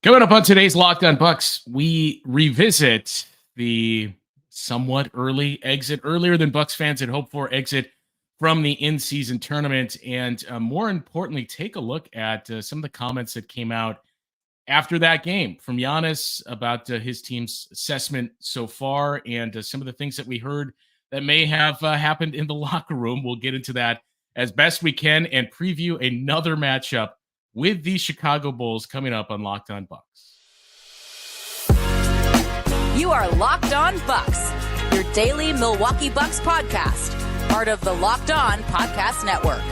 Coming up on today's Locked On Bucks, we revisit the somewhat early exit, earlier than Bucks fans had hoped for exit from the in-season tournament, and more importantly, take a look at some of the comments that came out after that game from Giannis about his team's assessment so far, and some of the things that we heard that may have happened in the locker room. We'll get into that as best we can and preview another matchup with the Chicago Bulls coming up on Locked On Bucks. You are Locked On Bucks, your daily Milwaukee Bucks podcast, part of the Locked On Podcast Network,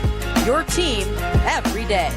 your team every day.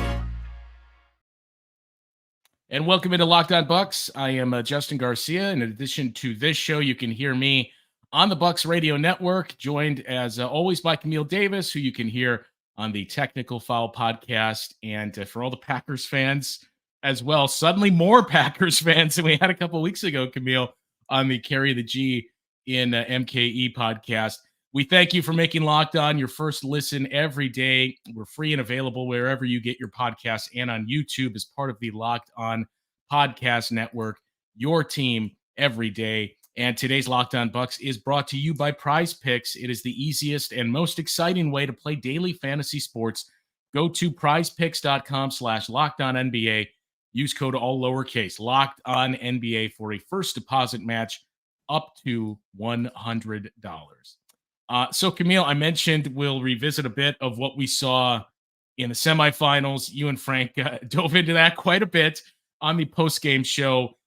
And welcome into Locked On Bucks. I am Justin Garcia. In addition to this show, you can hear me on the Bucks Radio Network, joined as always by Camille Davis, who you can hear on the Technical Foul podcast. And for all the Packers fans as well, suddenly more Packers fans than we had a couple weeks ago, Camille, on the Carry the G in MKE podcast. We thank you for making Locked On your first listen every day. We're free and available wherever you get your podcasts and on YouTube as part of the Locked On Podcast Network, your team every day. And today's Locked On Bucks is brought to you by Prize Picks. It is the easiest and most exciting way to play daily fantasy sports. Go to prizepicks.com/LockedOnNBA. Use code all lowercase Locked On NBA for a first deposit match up to $100. So Camille, I mentioned we'll revisit a bit of what we saw in the semifinals. You and Frank dove into that quite a bit on the post-game show.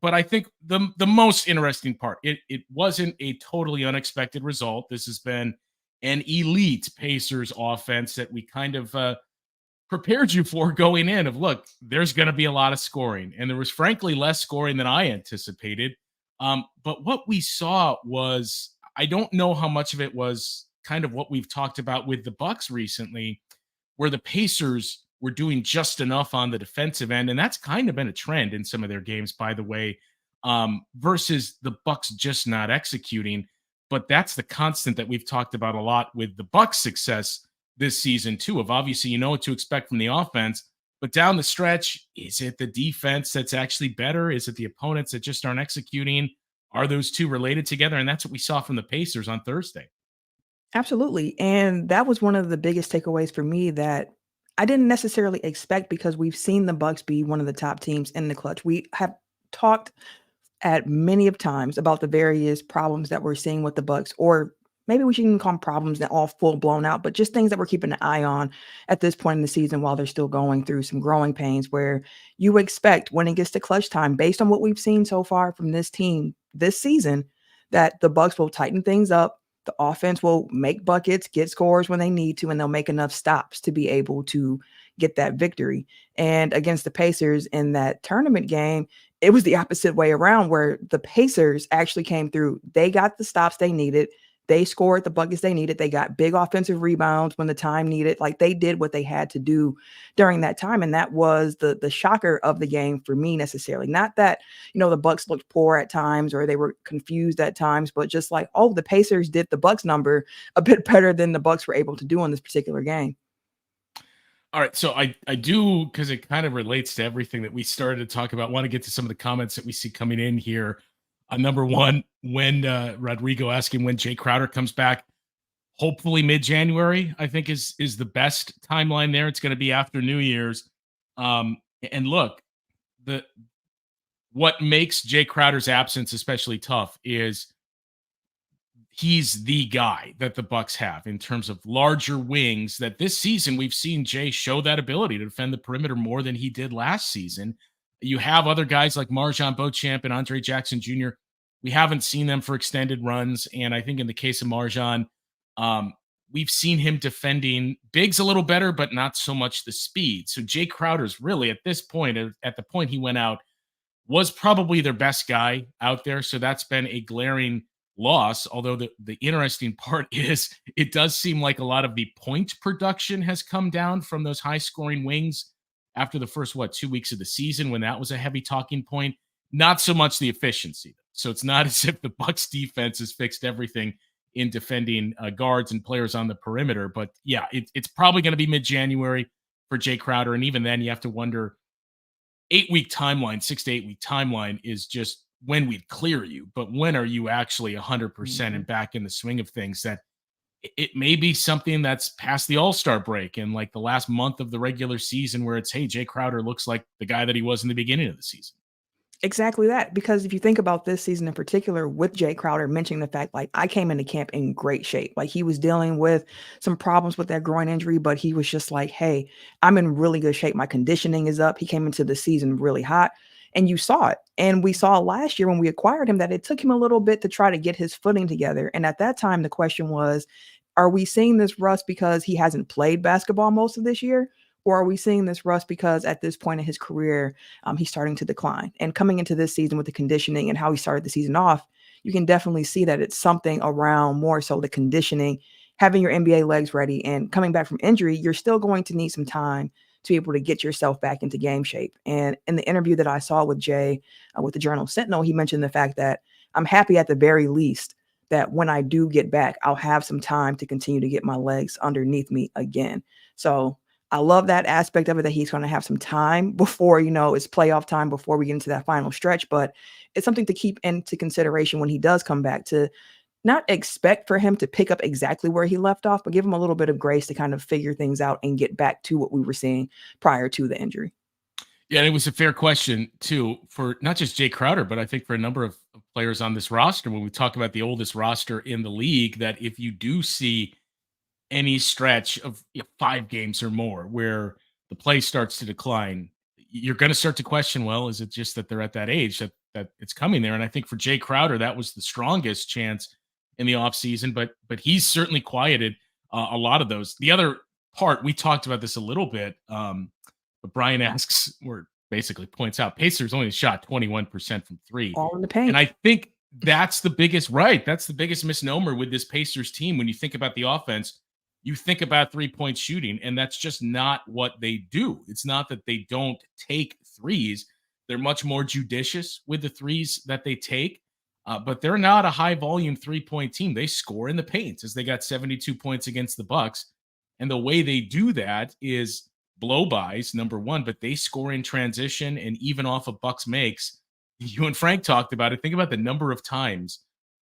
But I think the most interesting part, it wasn't a totally unexpected result. This has been an elite Pacers offense that we kind of prepared you for going in of, look, there's going to be a lot of scoring. And there was frankly less scoring than I anticipated. But what we saw was, I don't know how much of it was kind of what we've talked about with the Bucks recently, where the Pacers were doing just enough on the defensive end. And that's kind of been a trend in some of their games, by the way, versus the Bucks just not executing. But that's the constant that we've talked about a lot with the Bucks' success this season too, of obviously, you know what to expect from the offense, but down the stretch, is it the defense that's actually better? Is it the opponents that just aren't executing? Are those two related together? And that's what we saw from the Pacers on Thursday. Absolutely. And that was one of the biggest takeaways for me that I didn't necessarily expect, because we've seen the Bucks be one of the top teams in the clutch. We have talked at many of times about the various problems that we're seeing with the Bucks, or maybe we shouldn't call them problems that all full blown out, but just things that we're keeping an eye on at this point in the season while they're still going through some growing pains, where you expect when it gets to clutch time, based on what we've seen so far from this team this season, that the Bucks will tighten things up. The offense will make buckets, get scores when they need to, and they'll make enough stops to be able to get that victory. And against the Pacers in that tournament game, it was the opposite way around, where the Pacers actually came through. They got the stops they needed. They scored the buckets they needed. They got big offensive rebounds when the time needed. Like, they did what they had to do during that time. And that was the shocker of the game for me necessarily. Not that, the Bucks looked poor at times or they were confused at times, but just like, oh, the Pacers did the Bucks number a bit better than the Bucks were able to do in this particular game. All right. So I do, because it kind of relates to everything that we started to talk about, want to get to some of the comments that we see coming in here. Number one, when Rodrigo asking when Jay Crowder comes back, hopefully mid-January, I think is the best timeline there. It's going to be after New Year's. And look, what makes Jay Crowder's absence especially tough is he's the guy that the Bucks have in terms of larger wings, that this season we've seen Jay show that ability to defend the perimeter more than he did last season. You have other guys like Marjon Beauchamp and Andre Jackson Jr. We haven't seen them for extended runs. And I think in the case of Marjon, we've seen him defending bigs a little better, but not so much the speed. So Jay Crowder's really, at this point, at the point he went out, was probably their best guy out there. So that's been a glaring loss. Although the interesting part is it does seem like a lot of the point production has come down from those high scoring wings after the first, 2 weeks of the season, when that was a heavy talking point. Not so much the efficiency. So it's not as if the Bucks defense has fixed everything in defending guards and players on the perimeter. But yeah, it's probably going to be mid-January for Jay Crowder. And even then you have to wonder, 8-week timeline, 6 to 8 week timeline is just when we'd clear you. But when are you actually 100% Mhm. and back in the swing of things? That it may be something that's past the All-Star break and like the last month of the regular season where it's, hey, Jay Crowder looks like the guy that he was in the beginning of the season. Exactly that. Because if you think about this season in particular, with Jay Crowder mentioning the fact, like, I came into camp in great shape. Like, he was dealing with some problems with that groin injury, but he was just like, hey, I'm in really good shape. My conditioning is up. He came into the season really hot. And you saw it. And we saw last year when we acquired him that it took him a little bit to try to get his footing together. And at that time, the question was, are we seeing this rust because he hasn't played basketball most of this year? Or are we seeing this rust because at this point in his career, he's starting to decline? And coming into this season with the conditioning and how he started the season off, you can definitely see that it's something around more so the conditioning, having your NBA legs ready, and coming back from injury, you're still going to need some time to be able to get yourself back into game shape. And in the interview that I saw with Jay with the Journal Sentinel, he mentioned the fact that I'm happy at the very least that when I do get back, I'll have some time to continue to get my legs underneath me again. So I love that aspect of it, that he's going to have some time before, it's playoff time, before we get into that final stretch. But it's something to keep into consideration when he does come back, to not expect for him to pick up exactly where he left off, but give him a little bit of grace to kind of figure things out and get back to what we were seeing prior to the injury. Yeah, and it was a fair question too for not just Jay Crowder, but I think for a number of players on this roster. When we talk about the oldest roster in the league, that if you do see any stretch of 5 games or more where the play starts to decline, you're going to start to question, well, is it just that they're at that age that it's coming there? And I think for Jay Crowder, that was the strongest chance in the offseason, but he's certainly quieted a lot of those. The other part, we talked about this a little bit, but Brian asks, or basically points out, Pacers only shot 21% from three. All in the And paint. I think that's the biggest, right? That's the biggest misnomer with this Pacers team. When you think about the offense, you think about 3-point shooting, and that's just not what they do. It's not that they don't take threes. They're much more judicious with the threes that they take, but they're not a high volume 3-point team. They score in the paint, as they got 72 points against the Bucks. And the way they do that is blow bys, number one, but they score in transition and even off of Bucks makes. You and Frank talked about it. Think about the number of times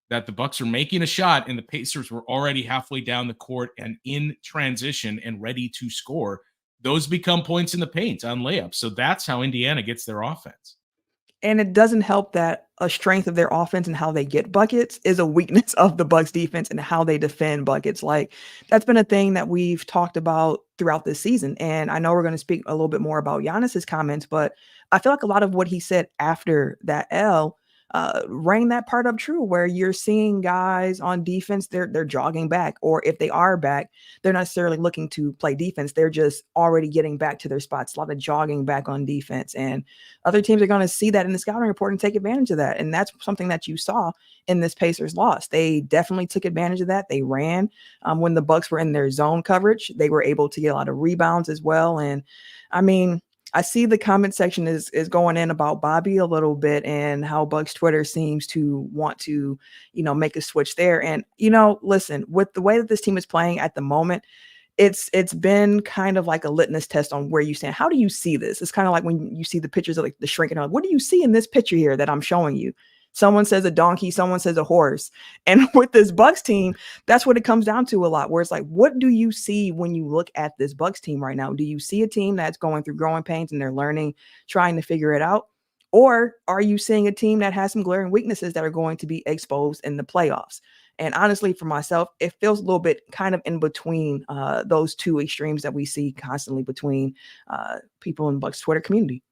that the Bucks are making a shot and the Pacers were already halfway down the court and in transition and ready to score. Those become points in the paint on layups. So that's how Indiana gets their offense. And it doesn't help that a strength of their offense and how they get buckets is a weakness of the Bucks defense and how they defend buckets. Like, that's been a thing that we've talked about throughout this season. And I know we're going to speak a little bit more about Giannis's comments, but I feel like a lot of what he said after that L rang that part up true, where you're seeing guys on defense, they're jogging back, or if they are back, they're not necessarily looking to play defense. They're just already getting back to their spots. A lot of jogging back on defense, and other teams are going to see that in the scouting report and take advantage of that. And that's something that you saw in this Pacers loss. They definitely took advantage of that. They ran when the Bucks were in their zone coverage. They were able to get a lot of rebounds as well. And I mean, I see the comment section is going in about Bobby a little bit, and how Bucks Twitter seems to want to, make a switch there. And, listen, with the way that this team is playing at the moment, it's been kind of like a litmus test on where you stand. How do you see this? It's kind of like when you see the pictures of like the shrinking. What do you see in this picture here that I'm showing you? Someone says a donkey, someone says a horse. And with this Bucks team, that's what it comes down to a lot, where it's like, what do you see when you look at this Bucks team right now? Do you see a team that's going through growing pains and they're learning, trying to figure it out? Or are you seeing a team that has some glaring weaknesses that are going to be exposed in the playoffs? And honestly, for myself, it feels a little bit kind of in between those two extremes that we see constantly between people in Bucks Twitter community.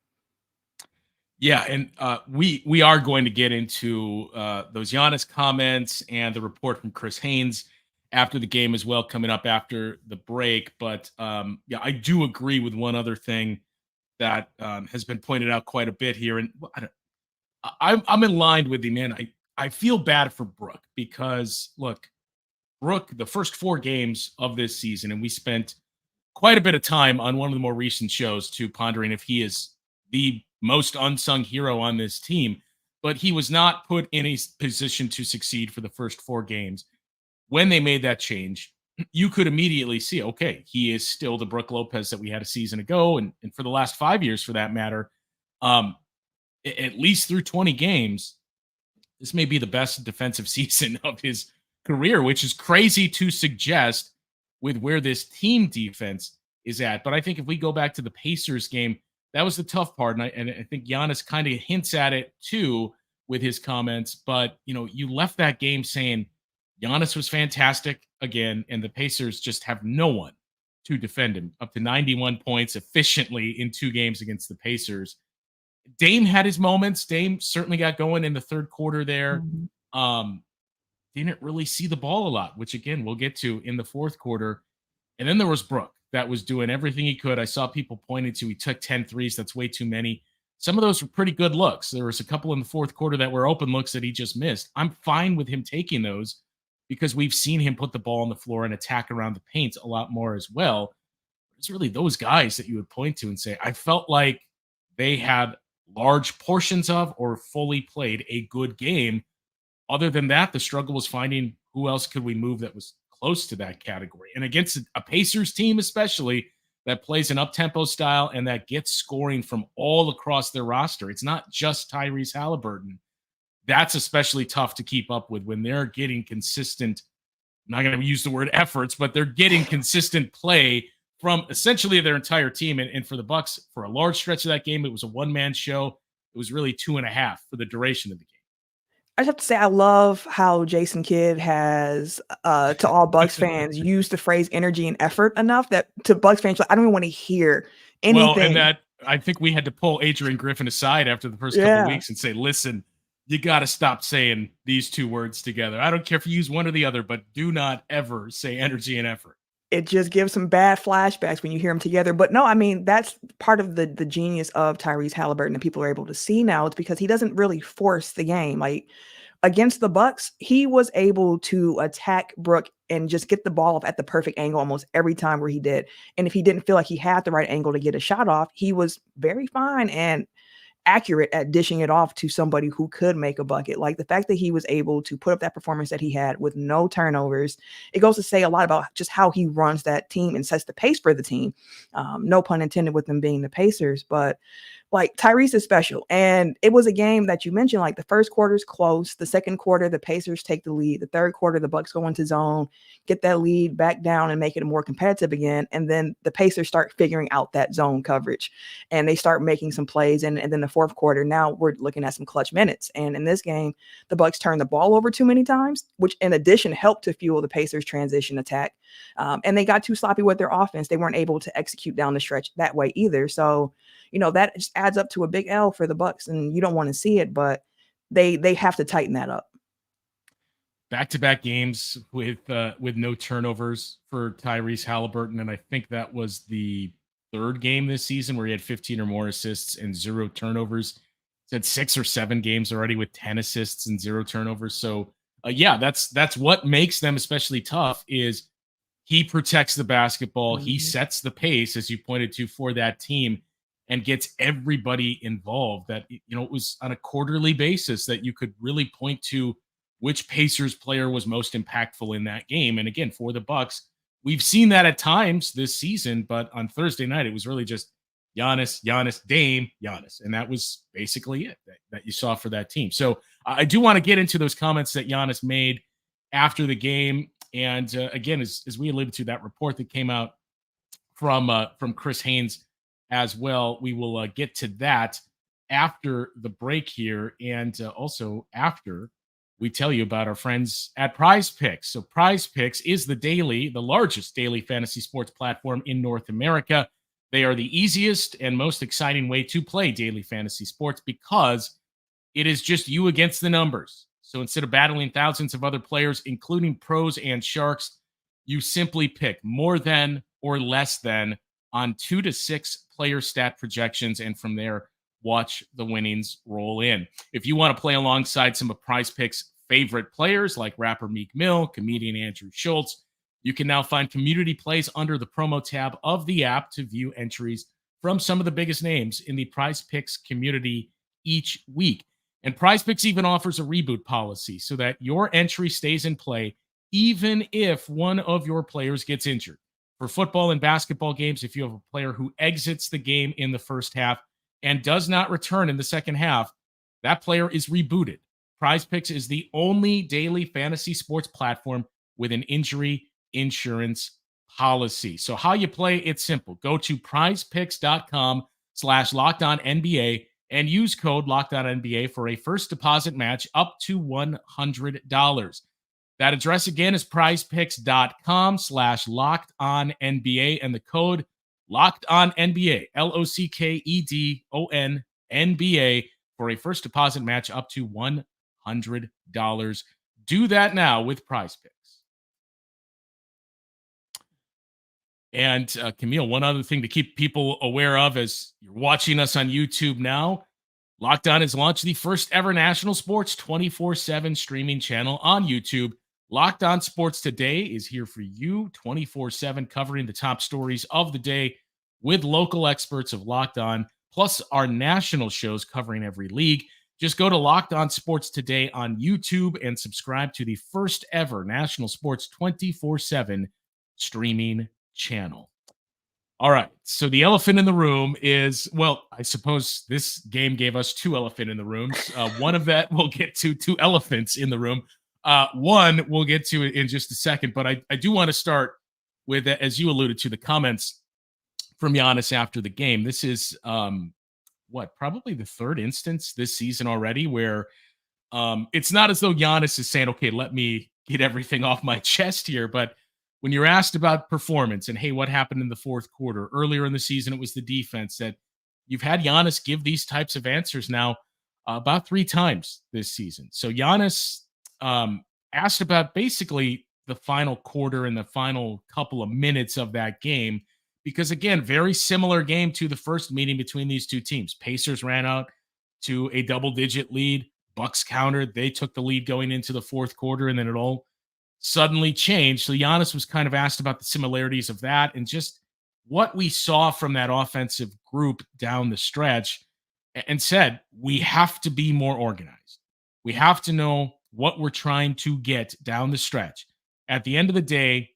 Yeah, and we are going to get into those Giannis comments and the report from Chris Haynes after the game as well, coming up after the break. But yeah, I do agree with one other thing that has been pointed out quite a bit here, and I'm in line with you, man. I feel bad for Brooke because look, Brooke, the first 4 games of this season, and we spent quite a bit of time on one of the more recent shows to pondering if he is the most unsung hero on this team, but he was not put in a position to succeed for the first 4 games. When they made that change, you could immediately see, okay, he is still the Brooke Lopez that we had a season ago, and for the last 5 years, for that matter. Um, at least through 20 games, this may be the best defensive season of his career, which is crazy to suggest with where this team defense is at. But I think if we go back to the Pacers game, that was the tough part. And I think Giannis kind of hints at it too with his comments. But, you left that game saying Giannis was fantastic again, and the Pacers just have no one to defend him. Up to 91 points efficiently in 2 games against the Pacers. Dame had his moments. Dame certainly got going in the third quarter there. Didn't really see the ball a lot, which again, we'll get to in the fourth quarter. And then there was Brook that was doing everything he could. I saw people pointing to he took 10 threes. That's way too many. Some of those were pretty good looks. There was a couple in the fourth quarter that were open looks that he just missed. I'm fine with him taking those because we've seen him put the ball on the floor and attack around the paint a lot more as well. It's really those guys that you would point to and say, I felt like they had large portions of or fully played a good game. Other than that, the struggle was finding who else could we move that was close to that category. And against a Pacers team, especially that plays an up-tempo style and that gets scoring from all across their roster. It's not just Tyrese Halliburton. That's especially tough to keep up with when they're getting consistent. I'm not going to use the word efforts, but they're getting consistent play from essentially their entire team. And for the Bucks, for a large stretch of that game, it was a one-man show. It was really 2.5 for the duration of the game. I just have to say, I love how Jason Kidd has, to all Bucks fans, used the phrase energy and effort enough that to Bucks fans, I don't even want to hear anything. Well, and that I think we had to pull Adrian Griffin aside after the first couple of weeks and say, listen, you got to stop saying these 2 words together. I don't care if you use one or the other, but do not ever say energy and effort. It just gives some bad flashbacks when you hear them together. But no, I mean, that's part of the genius of Tyrese Halliburton that people are able to see now. It's because he doesn't really force the game. Like against the Bucks, he was able to attack Brook and just get the ball off at the perfect angle almost every time where he did. And if he didn't feel like he had the right angle to get a shot off, he was very fine and accurate at dishing it off to somebody who could make a bucket. Like the fact that he was able to put up that performance that he had with no turnovers, it goes to say a lot about just how he runs that team and sets the pace for the team. No pun intended with them being the Pacers, but like Tyrese is special. And it was a game that you mentioned, like the first quarter's close. The second quarter, the Pacers take the lead. The third quarter, the Bucks go into zone, get that lead back down and make it more competitive again. And then the Pacers start figuring out that zone coverage and they start making some plays. And then the fourth quarter, now we're looking at some clutch minutes. And in this game, the Bucks turned the ball over too many times, which in addition helped to fuel the Pacers transition attack. And they got too sloppy with their offense. They weren't able to execute down the stretch that way either. So, that just adds up to a big L for the Bucks, and you don't want to see it, but they have to tighten that up. Back-to-back games with no turnovers for Tyrese Halliburton, and I think that was the third game this season where he had 15 or more assists and 0 turnovers. He's had 6 or 7 games already with 10 assists and 0 turnovers. So, that's what makes them especially tough is he protects the basketball. He sets the pace, as you pointed to, for that team and gets everybody involved. That, it was on a quarterly basis that you could really point to which Pacers player was most impactful in that game. And again, for the Bucks, we've seen that at times this season, but on Thursday night, it was really just Giannis, Dame, Giannis. And that was basically it that you saw for that team. So I do want to get into those comments that Giannis made after the game. And again, as we alluded to, that report that came out from Chris Haynes as well, we will get to that after the break here, and also after we tell you about our friends at Prize Picks. So Prize Picks is the largest daily fantasy sports platform in North America. They are the easiest and most exciting way to play daily fantasy sports because it is just you against the numbers. So instead of battling thousands of other players, including pros and sharks, you simply pick more than or less than on 2 to 6 player stat projections, and from there, watch the winnings roll in. If you want to play alongside some of Prize Picks' favorite players like rapper Meek Mill, comedian Andrew Schultz, you can now find community plays under the promo tab of the app to view entries from some of the biggest names in the Prize Picks community each week. And Prize Picks even offers a reboot policy so that your entry stays in play even if one of your players gets injured. For football and basketball games, if you have a player who exits the game in the first half and does not return in the second half, that player is rebooted. Prize Picks is the only daily fantasy sports platform with an injury insurance policy. So how you play, it's simple. Go to prizepicks.com/LockedOnNBA and use code LockedOnNBA for a first deposit match up to $100. That address again is prizepicks.com/LockedOnNBA and the code LockedOnNBA, LOCKEDONNBA for a first deposit match up to $100. Do that now with Prize Picks. And Camille, one other thing to keep people aware of as you're watching us on YouTube now, Locked On has launched the first ever national sports 24/7 streaming channel on YouTube. Locked On Sports Today is here for you 24/7, covering the top stories of the day with local experts of Locked On, plus our national shows covering every league. Just go to Locked On Sports Today on YouTube and subscribe to the first ever national sports 24/7 streaming channel. All right. So the elephant in the room is, well, I suppose this game gave us two elephant in the rooms. One of that we'll get to, two elephants in the room. One we'll get to in just a second, but I do want to start with, as you alluded to, the comments from Giannis after the game. This is probably the third instance this season already where it's not as though Giannis is saying, okay, let me get everything off my chest here, but when you're asked about performance and, hey, what happened in the fourth quarter? Earlier in the season, it was the defense. That you've had Giannis give these types of answers now about 3 times this season. So Giannis asked about basically the final quarter and the final couple of minutes of that game, because, again, very similar game to the first meeting between these two teams. Pacers ran out to a double-digit lead. Bucks countered. They took the lead going into the fourth quarter, and then it all suddenly changed. So Giannis was kind of asked about the similarities of that and just what we saw from that offensive group down the stretch, and said, we have to be more organized. We have to know what we're trying to get down the stretch. At the end of the day,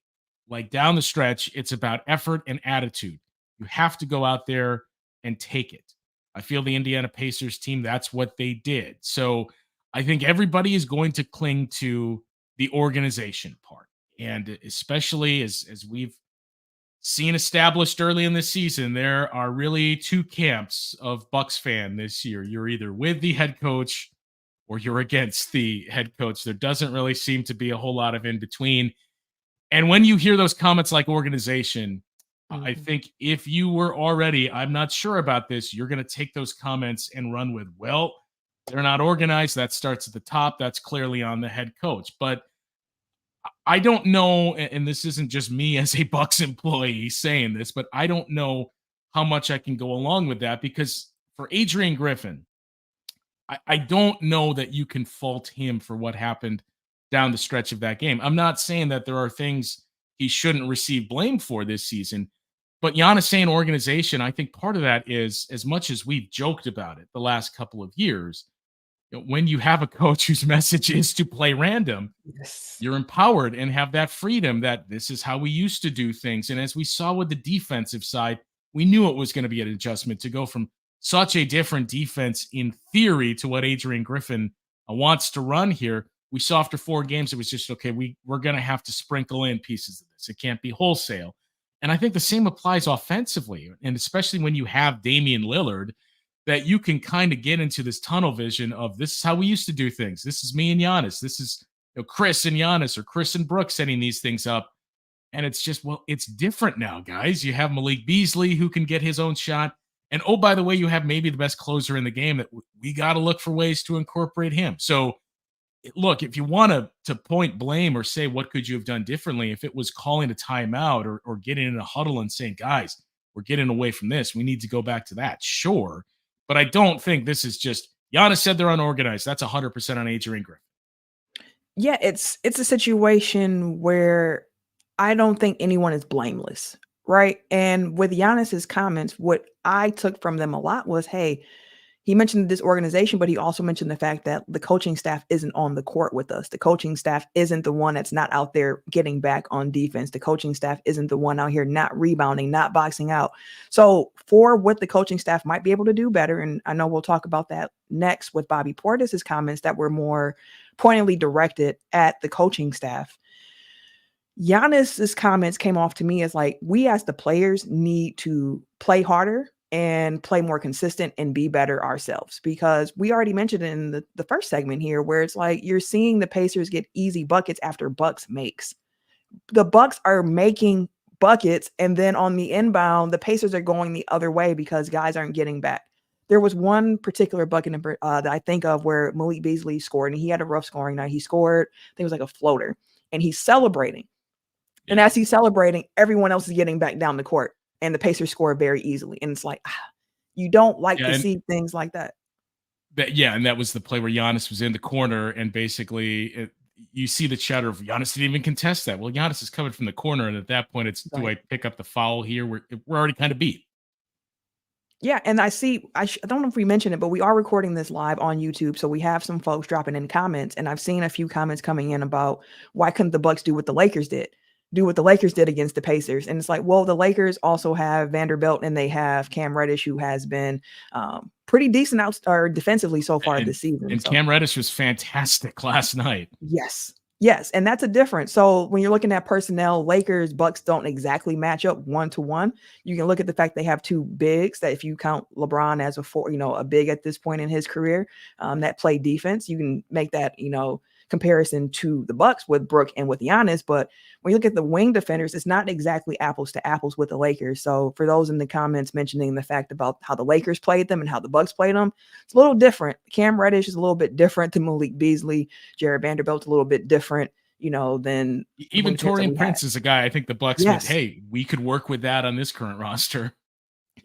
like down the stretch, it's about effort and attitude. You have to go out there and take it. I feel the Indiana Pacers team, that's what they did. So I think everybody is going to cling to the organization part. And especially as we've seen established early in the season, there are really two camps of Bucks fan this year. You're either with the head coach or you're against the head coach. There doesn't really seem to be a whole lot of in between. And when you hear those comments like organization, I think if you were already, I'm not sure about this, you're going to take those comments and run with, well, they're not organized. That starts at the top. That's clearly on the head coach. But I don't know, and this isn't just me as a Bucks employee saying this, but I don't know how much I can go along with that, because for Adrian Griffin, I don't know that you can fault him for what happened down the stretch of that game. I'm not saying that there are things he shouldn't receive blame for this season, but Giannis saying organization, I think part of that is, as much as we've joked about it the last couple of years, when you have a coach whose message is to play random, Yes. you're empowered and have that freedom that this is how we used to do things. And as we saw with the defensive side, we knew it was going to be an adjustment to go from such a different defense in theory to what Adrian Griffin wants to run here. We saw after 4 games, it was just, okay, we're going to have to sprinkle in pieces of this. It can't be wholesale. And I think the same applies offensively. And especially when you have Damian Lillard, that you can kind of get into this tunnel vision of, this is how we used to do things. This is me and Giannis. This is Chris and Giannis, or Chris and Brooks setting these things up. And it's just, well, it's different now, guys. You have Malik Beasley who can get his own shot. And oh, by the way, you have maybe the best closer in the game that we got to look for ways to incorporate him. So look, if you want to point blame or say, what could you have done differently? If it was calling a timeout or getting in a huddle and saying, guys, we're getting away from this, we need to go back to that. Sure. But I don't think this is just, Giannis said they're unorganized. That's 100% on Adrian Griffin. Yeah, it's a situation where I don't think anyone is blameless, right? And with Giannis's comments, what I took from them a lot was, hey, he mentioned this organization, but he also mentioned the fact that the coaching staff isn't on the court with us. The coaching staff isn't the one that's not out there getting back on defense. The coaching staff isn't the one out here not rebounding, not boxing out. So for what the coaching staff might be able to do better, and I know we'll talk about that next with Bobby Portis' comments that were more pointedly directed at the coaching staff. Giannis's comments came off to me as like, we as the players need to play harder and play more consistent and be better ourselves, because we already mentioned in the first segment here where it's like you're seeing the Pacers get easy buckets after Bucks makes. The Bucks are making buckets, and then on the inbound, the Pacers are going the other way because guys aren't getting back. There was one particular bucket that I think of where Malik Beasley scored, and he had a rough scoring night. He scored, I think it was like a floater, and he's celebrating. And as he's celebrating, everyone else is getting back down the court, and the Pacers score very easily. And it's like, you don't like to see things like that. And that was the play where Giannis was in the corner, and basically you see the chatter of Giannis didn't even contest that. Well, Giannis is coming from the corner, and at that point, it's do I pick up the foul here? We're already kind of beat. Yeah, and I don't know if we mentioned it, but we are recording this live on YouTube, so we have some folks dropping in comments, and I've seen a few comments coming in about why couldn't the Bucks do what the Lakers did against the Pacers. And it's like, well, the Lakers also have Vanderbilt, and they have Cam Reddish, who has been pretty decent defensively so far this season. And Cam Reddish was fantastic last night. Yes. And that's a difference. So when you're looking at personnel, Lakers, Bucks don't exactly match up 1-to-1. You can look at the fact they have two bigs that, if you count LeBron as a big at this point in his career, that play defense, you can make that, comparison to the Bucks with Brook and with Giannis. But when you look at the wing defenders, it's not exactly apples to apples with the Lakers. So for those in the comments mentioning the fact about how the Lakers played them and how the Bucks played them, it's a little different. Cam Reddish is a little bit different than Malik Beasley. Jared Vanderbilt's a little bit different, than even Taurean Prince is a guy I think the Bucks went, hey, we could work with that on this current roster.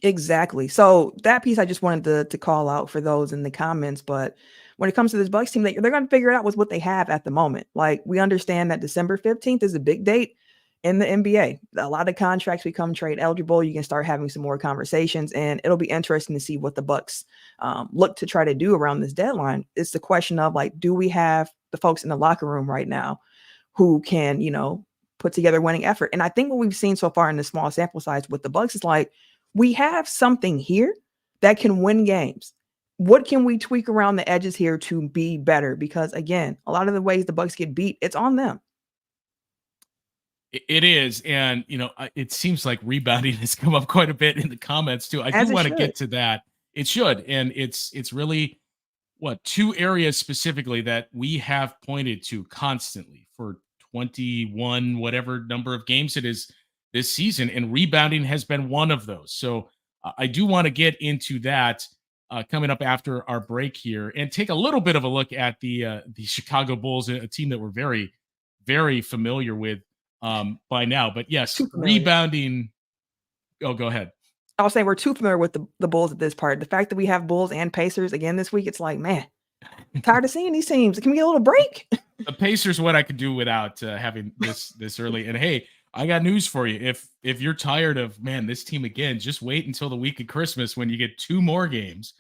Exactly. So that piece I just wanted to call out for those in the comments. But when it comes to this Bucks team, they're going to figure it out with what they have at the moment. Like, we understand that December 15th is a big date in the NBA. A lot of contracts become trade eligible. You can start having some more conversations, and it'll be interesting to see what the Bucks look to try to do around this deadline. It's the question of, like, do we have the folks in the locker room right now who can, put together winning effort? And I think what we've seen so far in the small sample size with the Bucks is like, we have something here that can win games. What can we tweak around the edges here to be better? Because again, a lot of the ways the Bucks get beat, it's on them. It is. And, it seems like rebounding has come up quite a bit in the comments too. I do want to get to that. It should. And it's really two areas specifically that we have pointed to constantly for 21, whatever number of games it is this season. And rebounding has been one of those. So I do want to get into that coming up after our break here, and take a little bit of a look at the Chicago Bulls, a team that we're very, very familiar with by now. But yes, rebounding. Oh, go ahead. I was saying we're too familiar with the Bulls at this part. The fact that we have Bulls and Pacers again this week, it's like, man, I'm tired of seeing these teams. Can we get a little break? The Pacers, what I could do without having this early. And hey, I got news for you. If you're tired of, man, this team again, just wait until the week of Christmas when you get two more games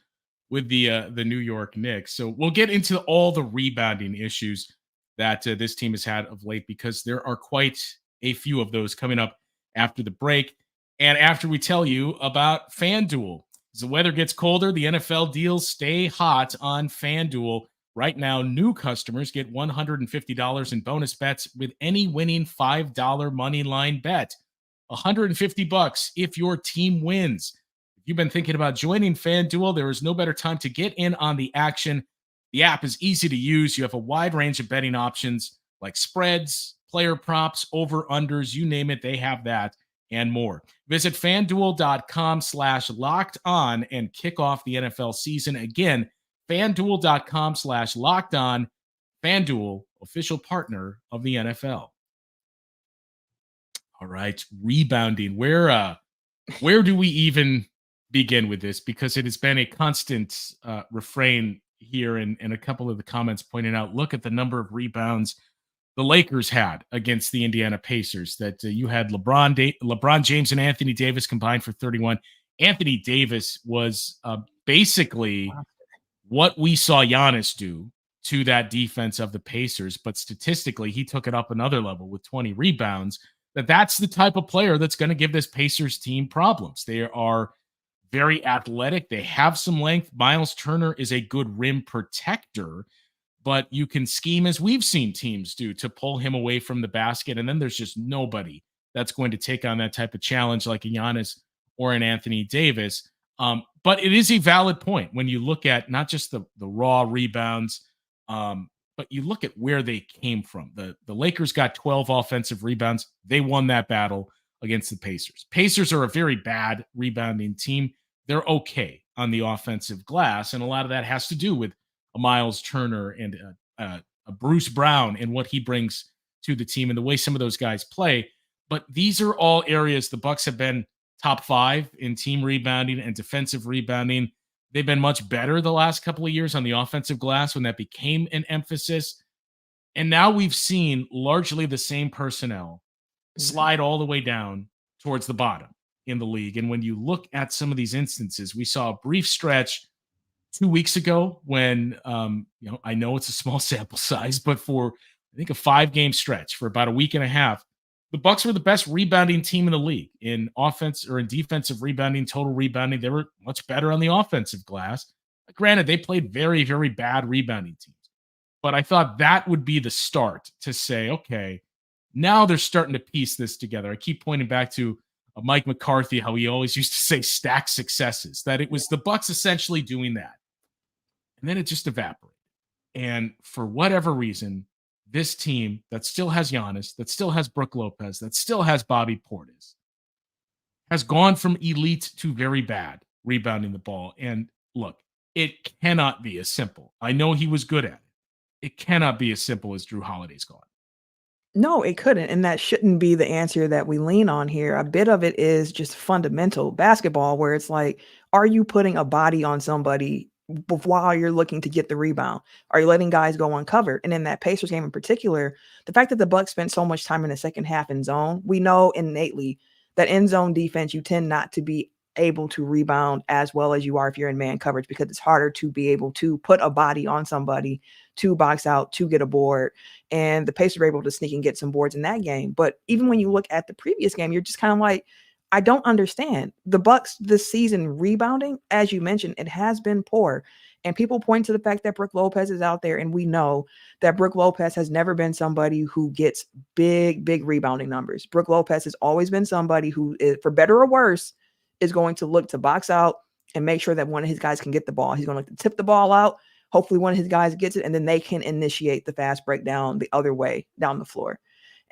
with the New York Knicks. So we'll get into all the rebounding issues that this team has had of late, because there are quite a few of those coming up after the break. And after we tell you about FanDuel. As the weather gets colder, the NFL deals stay hot on FanDuel. Right now, new customers get $150 in bonus bets with any winning $5 money line bet. $150 if your team wins. If you've been thinking about joining FanDuel, there is no better time to get in on the action. The app is easy to use. You have a wide range of betting options like spreads, player props, over-unders, you name it, they have that and more. Visit FanDuel.com/locked-on and kick off the NFL season. Again, FanDuel.com/locked-on. FanDuel, official partner of the NFL. All right, rebounding. Where do we even begin with this? Because it has been a constant refrain here, and a couple of the comments pointing out, look at the number of rebounds the Lakers had against the Indiana Pacers. That you had LeBron James and Anthony Davis combined for 31. Anthony Davis was basically what we saw Giannis do to that defense of the Pacers, but statistically, he took it up another level with 20 rebounds. That's the type of player that's going to give this Pacers team problems. They are very athletic. They have some length. Miles Turner is a good rim protector, but you can scheme, as we've seen teams do, to pull him away from the basket. And then there's just nobody that's going to take on that type of challenge like a Giannis or an Anthony Davis. But it is a valid point when you look at not just the raw rebounds, but you look at where they came from. The Lakers got 12 offensive rebounds. They won that battle against the Pacers. Pacers are a very bad rebounding team. They're okay on the offensive glass, and a lot of that has to do with a Miles Turner and a Bruce Brown and what he brings to the team and the way some of those guys play. But these are all areas the Bucks have been top 5 in team rebounding and defensive rebounding. They've been much better the last couple of years on the offensive glass when that became an emphasis. And now we've seen largely the same personnel slide all the way down towards the bottom in the league. And when you look at some of these instances, we saw a brief stretch 2 weeks ago when, I know it's a small sample size, but for I think a 5-game stretch for about a week and a half, the Bucks were the best rebounding team in the league in offense or in defensive rebounding, total rebounding. They were much better on the offensive glass. Granted, they played very, very bad rebounding teams, but I thought that would be the start to say, okay, now they're starting to piece this together. I keep pointing back to Mike McCarthy, how he always used to say stack successes, that it was the Bucks essentially doing that. And then it just evaporated. And for whatever reason, this team that still has Giannis, that still has Brook Lopez, that still has Bobby Portis, has gone from elite to very bad rebounding the ball. And look, it cannot be as simple. I know he was good at it. It cannot be as simple as Drew Holiday's gone. No, it couldn't, and that shouldn't be the answer that we lean on here. A bit of it is just fundamental basketball, where it's like, are you putting a body on somebody while you're looking to get the rebound? Are you letting guys go uncovered? And in that Pacers game in particular, the fact that the Bucks spent so much time in the second half in zone, we know innately that in zone defense, you tend not to be able to rebound as well as you are if you're in man coverage, because it's harder to be able to put a body on somebody to box out, to get a board. And the Pacers were able to sneak and get some boards in that game. But even when you look at the previous game, you're just kind of like, I don't understand. The Bucks this season rebounding, as you mentioned, it has been poor. And people point to the fact that Brook Lopez is out there, and we know that Brook Lopez has never been somebody who gets big rebounding numbers. Brook Lopez has always been somebody who, is, for better or worse, is going to look to box out and make sure that one of his guys can get the ball. He's going to look to tip the ball out. Hopefully one of his guys gets it, and then they can initiate the fast breakdown the other way down the floor.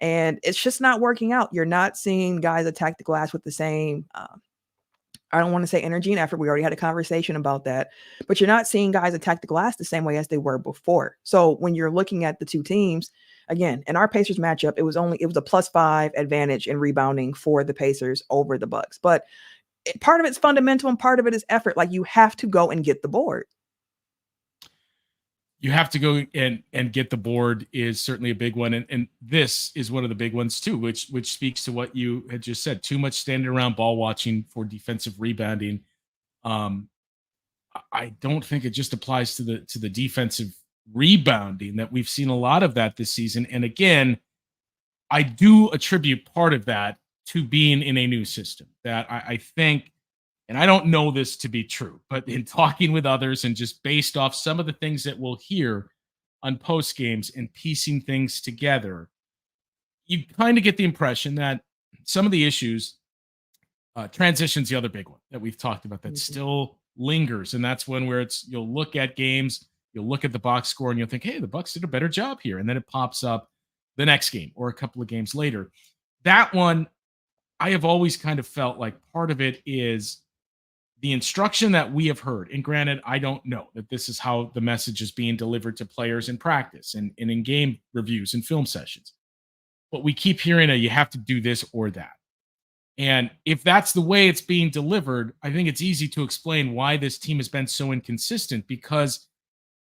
And it's just not working out. You're not seeing guys attack the glass with the same, I don't want to say energy and effort. We already had a conversation about that, but you're not seeing guys attack the glass the same way as they were before. So when you're looking at the two teams, again, in our Pacers matchup, it was a +5 advantage in rebounding for the Pacers over the Bucks. But part of it's fundamental and part of it is effort. Like, you have to go and get the board. You have to go and get the board is certainly a big one. And this is one of the big ones too, which speaks to what you had just said. Too much standing around ball watching for defensive rebounding. I don't think it just applies to the defensive rebounding, that we've seen a lot of that this season. And again, I do attribute part of that to being in a new system, that I think, and I don't know this to be true, but in talking with others and just based off some of the things that we'll hear on post games and piecing things together, you kind of get the impression that some of the issues, transition's the other big one that we've talked about that still lingers. And that's when you'll look at games, you'll look at the box score and you'll think, hey, the Bucks did a better job here. And then it pops up the next game or a couple of games later. That one, I have always kind of felt like part of it is the instruction that we have heard. And granted, I don't know that this is how the message is being delivered to players in practice and in game reviews and film sessions. But we keep hearing you have to do this or that. And if that's the way it's being delivered, I think it's easy to explain why this team has been so inconsistent, because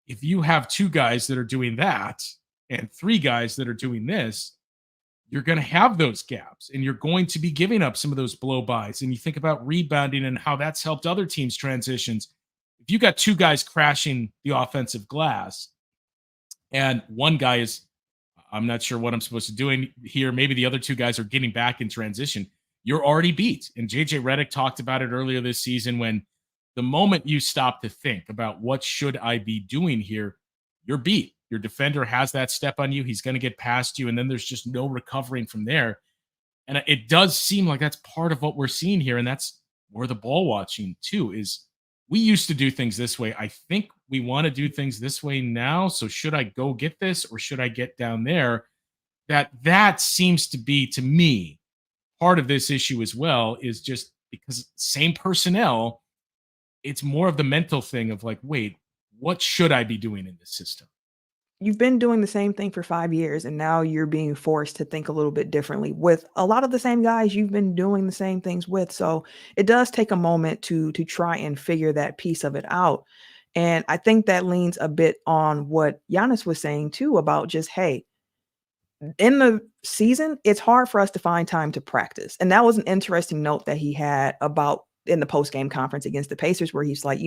if you have 2 guys that are doing that and 3 guys that are doing this, you're going to have those gaps and you're going to be giving up some of those blow bys. And you think about rebounding and how that's helped other teams' transitions. if you got two guys crashing the offensive glass and one guy is, I'm not sure what I'm supposed to do here. Maybe the other two guys are getting back in transition. You're already beat. And JJ Redick talked about it earlier this season when the moment you stop to think about what should I be doing here, you're beat. Your defender has that step on you. He's going to get past you. And then there's just no recovering from there. And it does seem like that's part of what we're seeing here. And that's where the ball watching too is. We used to do things this way. I think we want to do things this way now. So should I go get this or should I get down there? That seems to be, to me, part of this issue as well, is just because same personnel, it's more of the mental thing of like, wait, what should I be doing in this system? You've been doing the same thing for 5 years, and now you're being forced to think a little bit differently with a lot of the same guys you've been doing the same things with. So it does take a moment to try and figure that piece of it out. And I think that leans a bit on what Giannis was saying too about just, hey, in the season, it's hard for us to find time to practice. And that was an interesting note that he had about in the post-game conference against the Pacers, where he's like,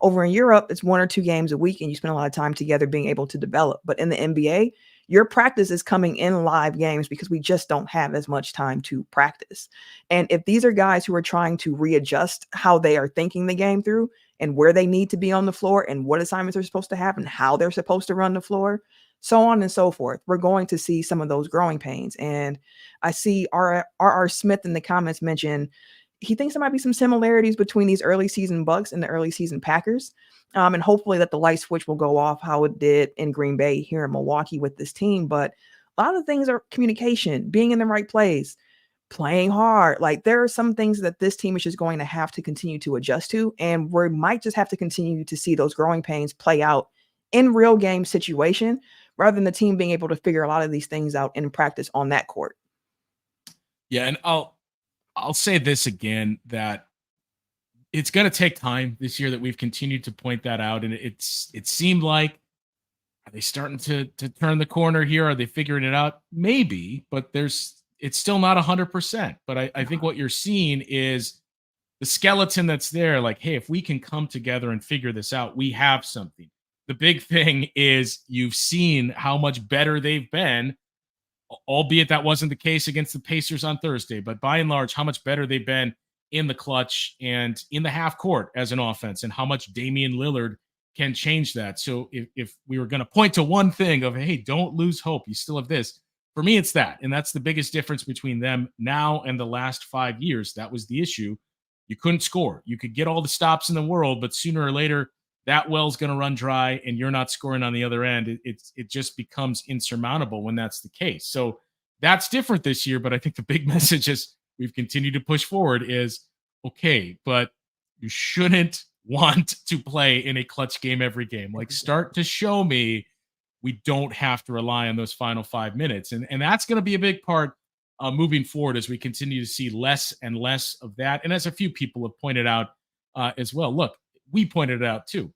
over in Europe, it's 1 or 2 games a week and you spend a lot of time together being able to develop. But in the NBA, your practice is coming in live games because we just don't have as much time to practice. And if these are guys who are trying to readjust how they are thinking the game through and where they need to be on the floor and what assignments are supposed to have and how they're supposed to run the floor, so on and so forth, we're going to see some of those growing pains. And I see R.R. Smith in the comments mention he thinks there might be some similarities between these early season Bucks and the early season Packers. And hopefully that the light switch will go off how it did in Green Bay here in Milwaukee with this team. But a lot of things are communication, being in the right place, playing hard. Like there are some things that this team is just going to have to continue to adjust to. And we might just have to continue to see those growing pains play out in real game situation rather than the team being able to figure a lot of these things out in practice on that court. Yeah. And I'll say this again, that it's going to take time this year, that we've continued to point that out. And it seemed like, are they starting to turn the corner here? Are they figuring it out? Maybe, but it's still not 100%. But I think what you're seeing is the skeleton that's there. Like, hey, if we can come together and figure this out, we have something. The big thing is you've seen how much better they've been, albeit that wasn't the case against the Pacers on Thursday, but by and large, how much better they've been in the clutch and in the half court as an offense, and how much Damian Lillard can change that. So if we were going to point to one thing of, hey, don't lose hope, you still have this. For me, it's that. And that's the biggest difference between them now and the last 5 years. That was the issue. You couldn't score. You could get all the stops in the world, but sooner or later, that well's going to run dry and you're not scoring on the other end. It just becomes insurmountable when that's the case. So that's different this year. But I think the big message is we've continued to push forward is, okay, but you shouldn't want to play in a clutch game every game. Like, start to show me we don't have to rely on those final 5 minutes. And that's going to be a big part moving forward as we continue to see less and less of that. And as a few people have pointed out as well, look, we pointed it out too.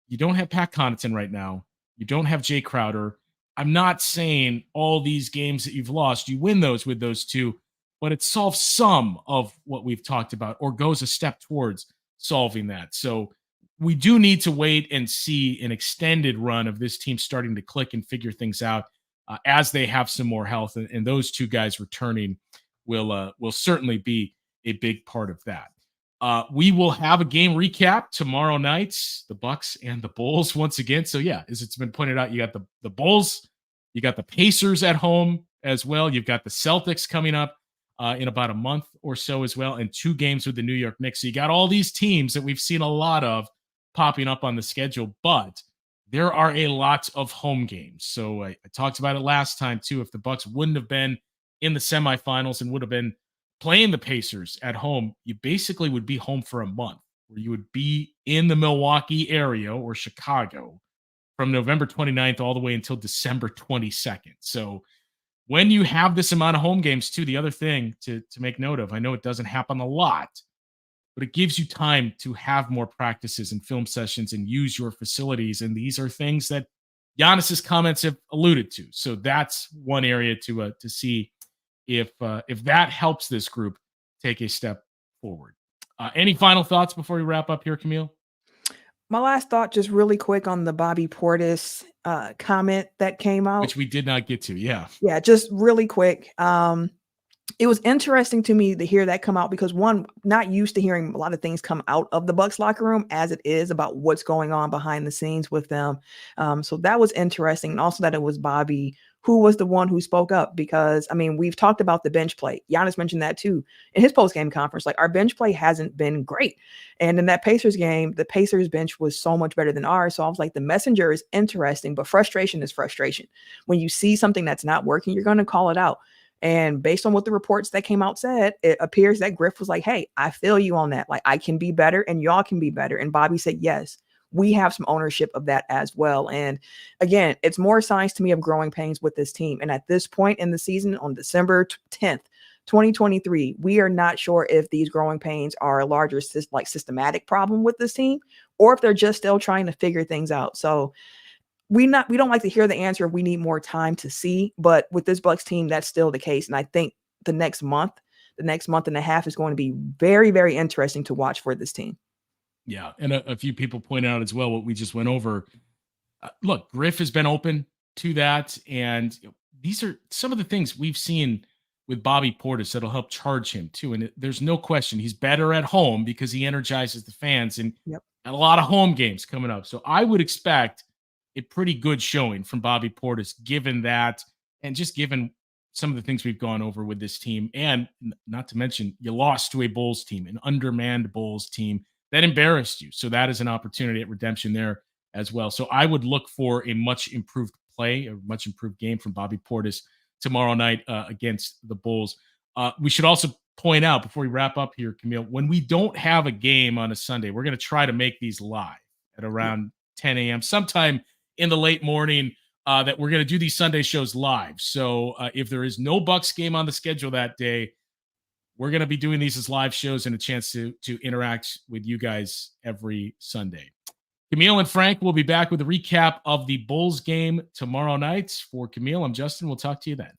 You don't have Pat Connaughton right now. You don't have Jay Crowder. I'm not saying all these games that you've lost, you win those with those two, but it solves some of what we've talked about or goes a step towards solving that. So we do need to wait and see an extended run of this team starting to click and figure things out as they have some more health. And those two guys returning will certainly be a big part of that. We will have a game recap tomorrow night, the Bucks and the Bulls once again. So yeah, as it's been pointed out, you got the Bulls, you got the Pacers at home as well. You've got the Celtics coming up in about a month or so as well, and 2 games with the New York Knicks. So you got all these teams that we've seen a lot of popping up on the schedule, but there are a lot of home games. So I talked about it last time too. If the Bucks wouldn't have been in the semifinals and would have been playing the Pacers at home, you basically would be home for a month, where you would be in the Milwaukee area or Chicago from November 29th all the way until December 22nd. So when you have this amount of home games too, the other thing to make note of, I know it doesn't happen a lot, but it gives you time to have more practices and film sessions and use your facilities. And these are things that Giannis's comments have alluded to. So that's one area to see if that helps this group take a step forward. Any final thoughts before we wrap up here, Camille? My last thought, just really quick on the Bobby Portis comment that came out. which we did not get to. Yeah. Yeah, just really quick. It was interesting to me to hear that come out because one, not used to hearing a lot of things come out of the Bucks locker room as it is about what's going on behind the scenes with them. So that was interesting. And also that it was Bobby who was the one who spoke up because, I mean, we've talked about the bench play. Giannis mentioned that too in his post-game conference. Like, our bench play hasn't been great. And in that Pacers game, the Pacers bench was so much better than ours. So I was like, the messenger is interesting, but frustration is frustration. When you see something that's not working, you're going to call it out. And based on what the reports that came out said, it appears that Griff was like, hey, I feel you on that. Like, I can be better and y'all can be better. And Bobby said, yes, we have some ownership of that as well. And again, it's more signs to me of growing pains with this team. And at this point in the season, on December 10th, 2023, we are not sure if these growing pains are a larger systematic problem with this team or if they're just still trying to figure things out. So we don't like to hear the answer. We need more time to see, but with this Bucks team, that's still the case. And I think the next month and a half is going to be very, very interesting to watch for this team. Yeah. And a few people point out as well what we just went over. Look, Griff has been open to that. And these are some of the things we've seen with Bobby Portis that'll help charge him too. And there's no question he's better at home because he energizes the fans and Yep. a lot of home games coming up. So I would expect a pretty good showing from Bobby Portis, given that, and just given some of the things we've gone over with this team. And not to mention, you lost to a Bulls team, an undermanned Bulls team that embarrassed you. So that is an opportunity at redemption there as well. So I would look for a much improved play, a much improved game from Bobby Portis tomorrow night against the Bulls. We should also point out before we wrap up here, Camille, when we don't have a game on a Sunday, we're going to try to make these live at around 10 a.m. sometime in the late morning, that we're going to do these Sunday shows live. So if there is no Bucks game on the schedule that day, we're going to be doing these as live shows and a chance to interact with you guys every Sunday. Camille and Frank will be back with a recap of the Bulls game tomorrow night. For Camille, I'm Justin. We'll talk to you then.